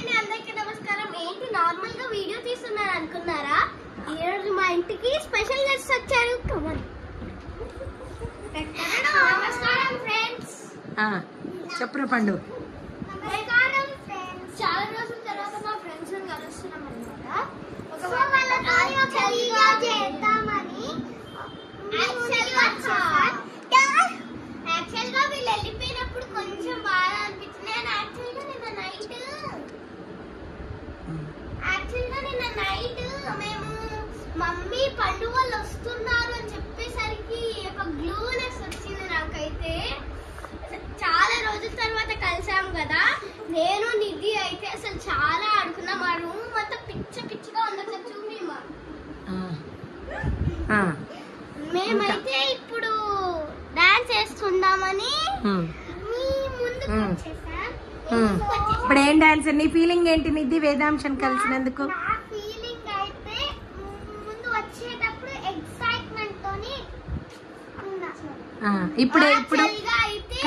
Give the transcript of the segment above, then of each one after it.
అండి, అందరికీ నమస్కారం. ఏంటి నార్మల్ గా వీడియో తీస్తున్నారు అనుకున్నారా? ఈ రోజు మా ఇంటికి స్పెషల్ గెస్ట్ వచ్చారు. నమస్కారం ఫ్రెండ్స్. చెప్పు పండు. చాలా రోజుల తర్వాత మా ఫ్రెండ్స్ కలుస్తున్నాం అన్నమాట. యాక్చువల్ గా వీళ్ళు వెళ్ళిపోయినప్పుడు కొంచెం బాగా అనిపించింది. నేను యాక్చువల్ గా నిన్న నైట్ మేము మమ్మీ పండు వాళ్ళు వస్తున్నారు అని చెప్పేసరికి ఒక గ్లూనెస్ వచ్చింది నాకైతే. చాలా రోజుల తర్వాత కలిసాం కదా, నేను నిధి అయితే అసలు చాలా ఆడుకున్నాం. మా రూమ్ అంతా పిచ్చిగా ఉంది. ఒకసారి చూపిమా. మేమైతే ఇప్పుడు డాన్స్ వేసుకుందామని మీ ముందుకు వచ్చేసాం. ఇప్పుడు ఏం డాన్స్? నీ ఫీలింగ్ ఏంటి నిధి వేదాంశం కలిసినందుకు? నా ఫీలింగ్ అయితే ముందు వచ్చేటప్పుడు ఎక్సైట్మెంట్ తోని ఇప్పుడు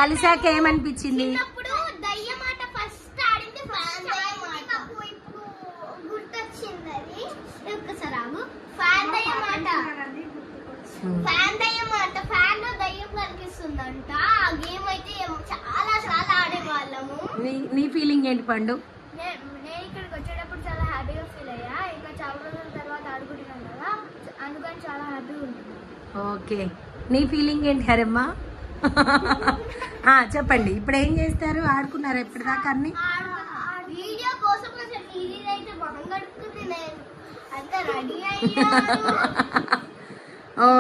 కలిసాక ఏమనిపించింది? ఇప్పుడు దయ్యమాట ఫస్ట్ ఆడింది. ఇప్పుడు గుర్తొచ్చింది అది. ఒక్కసారి ఆగు. ఫ్యాన్ దయ్యమాట ఫ్యాన్ లో దయ్యం కనిపిస్తుందంట. ఆ గేమ్ అయితే చాలా ఆడేవాళ్ళము. నీ ఫీలింగ్ ఏంటి పండు? నేను ఇక్కడికి వచ్చేటప్పుడు చాలా హ్యాపీగా ఫీల్ అయ్యా. ఇంకా చాలా రోజుల తర్వాత ఆడుకుంటున్నాం కదా, అందుకని చాలా హ్యాపీగా ఉంటుంది. ఓకే, నీ ఫీలింగ్ ఏంటి హరమ్మ? చెప్పండి. ఇప్పుడు ఏం చేస్తారు? ఆడుకున్నారు ఎప్పటిదాకా అన్ని? వీడియో కోసం అయితే మొహం కడుక్కుని నేను అంతా రెడీ అయ్యా.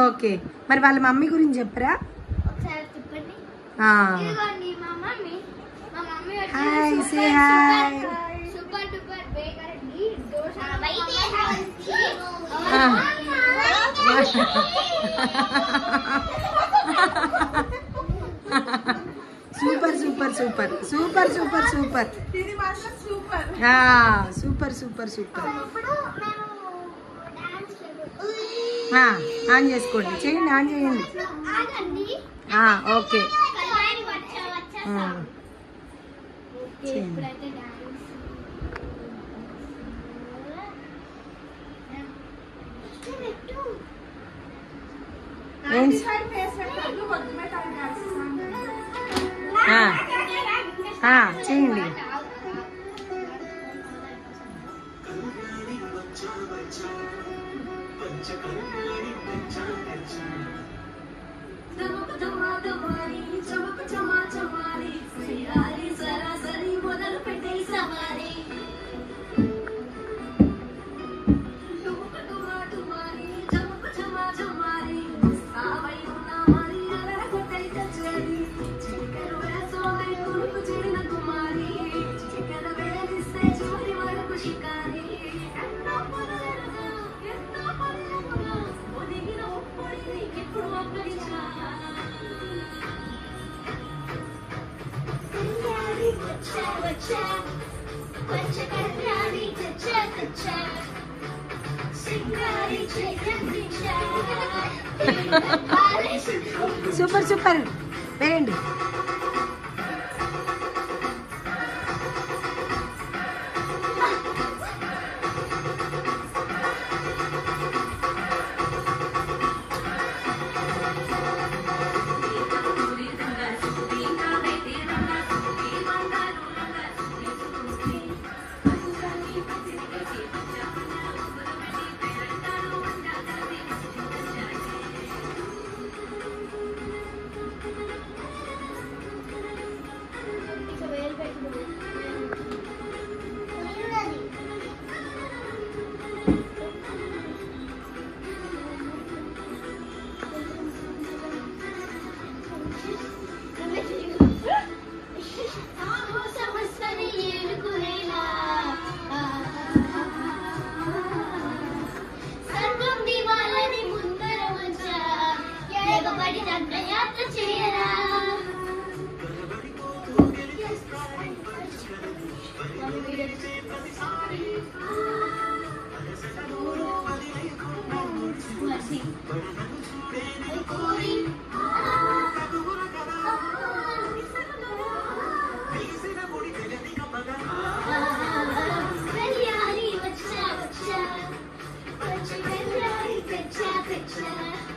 ఓకే, మరి వాళ్ళ మమ్మీ గురించి చెప్పరా? ఒకసారి చెప్పండి. ఇదిగోండి మా mummy. Hi, say hi. Super duper baker అండి. Dosa super super super super super super super super super. On చేసుకోండి, చేయండి, ఆన్ చేయండి. ఓకే, చేయండి. సూపర్ సూపర్, వేయండి. తెచ్చిన